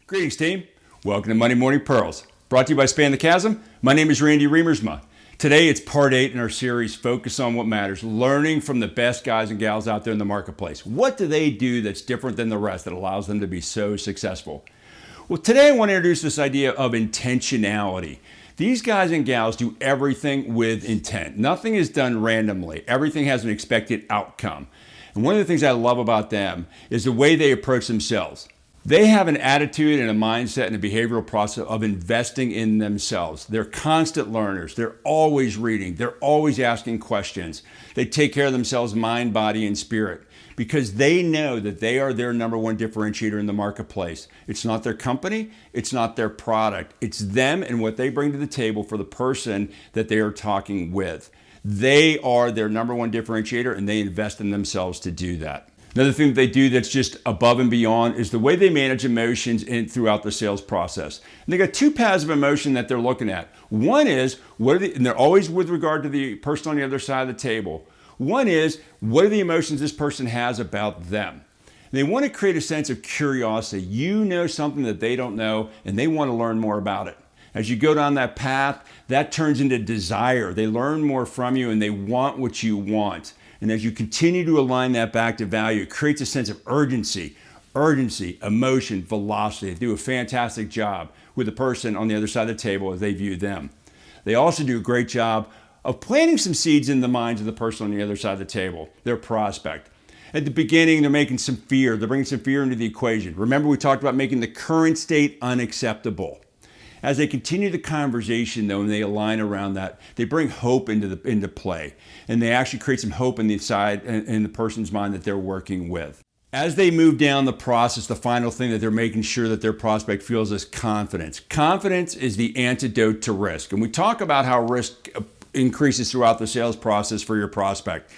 Greetings, team. Welcome to Monday Morning Pearls, brought to you by Span the Chasm. My name is Randy Remersma. Today, it's part 8 in our series, Focus on What Matters, learning from the best guys and gals out there in the marketplace. What do they do that's different than the rest that allows them to be so successful? Well, today I want to introduce this idea of intentionality. These guys and gals do everything with intent. Nothing is done randomly. Everything has an expected outcome. And one of the things I love about them is the way they approach themselves. They have an attitude and a mindset and a behavioral process of investing in themselves. They're constant learners. They're always reading. They're always asking questions. They take care of themselves, mind, body, and spirit, because they know that they are their number one differentiator in the marketplace. It's not their company. It's not their product. It's them and what they bring to the table for the person that they are talking with. They are their number one differentiator, and they invest in themselves to do that. Another thing that they do that's just above and beyond is the way they manage emotions throughout the sales process. And they got two paths of emotion that they're looking at. One is, and they're always with regard to the person on the other side of the table. One is, what are the emotions this person has about them? And they want to create a sense of curiosity. You know something that they don't know, and they want to learn more about it. As you go down that path, that turns into desire. They learn more from you, and they want what you want. And as you continue to align that back to value, it creates a sense of urgency, emotion, velocity. They do a fantastic job with the person on the other side of the table as they view them. They also do a great job of planting some seeds in the minds of the person on the other side of the table, their prospect. At the beginning, they're making some fear. They're bringing some fear into the equation. Remember, we talked about making the current state unacceptable. As they continue the conversation, though, and they align around that, they bring hope into play, and they actually create some hope in the person's mind that they're working with. As they move down the process, the final thing that they're making sure that their prospect feels is confidence. Confidence is the antidote to risk, and we talk about how risk increases throughout the sales process for your prospect.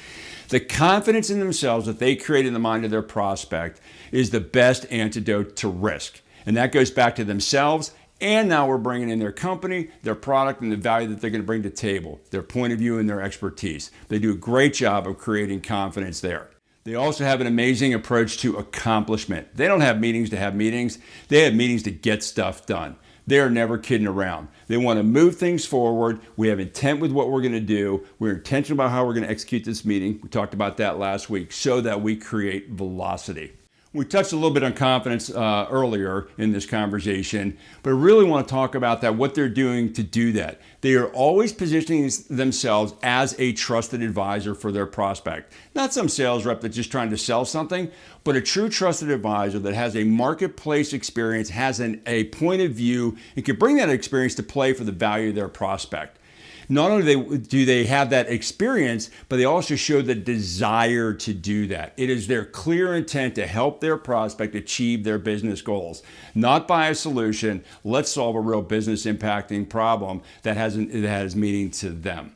The confidence in themselves that they create in the mind of their prospect is the best antidote to risk, and that goes back to themselves. And now we're bringing in their company, their product, and the value that they're going to bring to the table, their point of view and their expertise. They do a great job of creating confidence there. They also have an amazing approach to accomplishment. They don't have meetings to have meetings. They have meetings to get stuff done. They are never kidding around. They want to move things forward. We have intent with what we're going to do. We're intentional about how we're going to execute this meeting. We talked about that last week, so that we create velocity. We touched a little bit on confidence earlier in this conversation, but I really want to talk about that, what they're doing to do that. They are always positioning themselves as a trusted advisor for their prospect. Not some sales rep that's just trying to sell something, but a true trusted advisor that has a marketplace experience, has a point of view, and can bring that experience to play for the value of their prospect. Not only do they have that experience, but they also show the desire to do that. It is their clear intent to help their prospect achieve their business goals, not buy a solution. Let's solve a real business impacting problem that has meaning to them.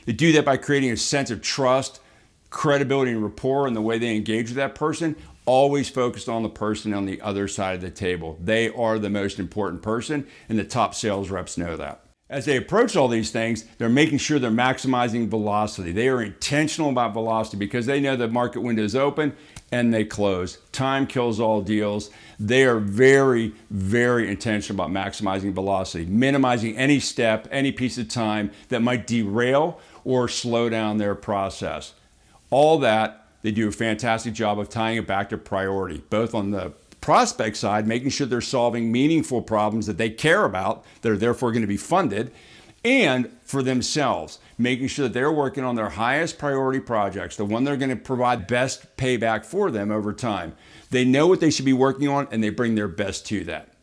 They do that by creating a sense of trust, credibility, and rapport in the way they engage with that person, always focused on the person on the other side of the table. They are the most important person, and the top sales reps know that. As they approach all these things, they're making sure they're maximizing velocity. They are intentional about velocity because they know the market window is open and they close. Time kills all deals. They are very, very intentional about maximizing velocity, minimizing any step, any piece of time that might derail or slow down their process. All that, they do a fantastic job of tying it back to priority, both on the prospect side, making sure they're solving meaningful problems that they care about, that are therefore going to be funded, and for themselves, making sure that they're working on their highest priority projects, the one they're going to provide best payback for them over time. They know what they should be working on, and they bring their best to that.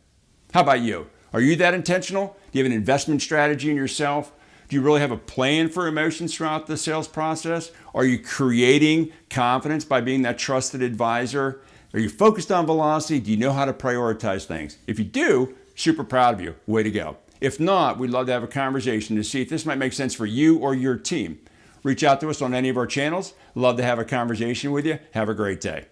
How about you? Are you that intentional? Do you have an investment strategy in yourself? Do you really have a plan for emotions throughout the sales process? Are you creating confidence by being that trusted advisor? Are you focused on velocity? Do you know how to prioritize things? If you do, super proud of you. Way to go. If not, we'd love to have a conversation to see if this might make sense for you or your team. Reach out to us on any of our channels. Love to have a conversation with you. Have a great day.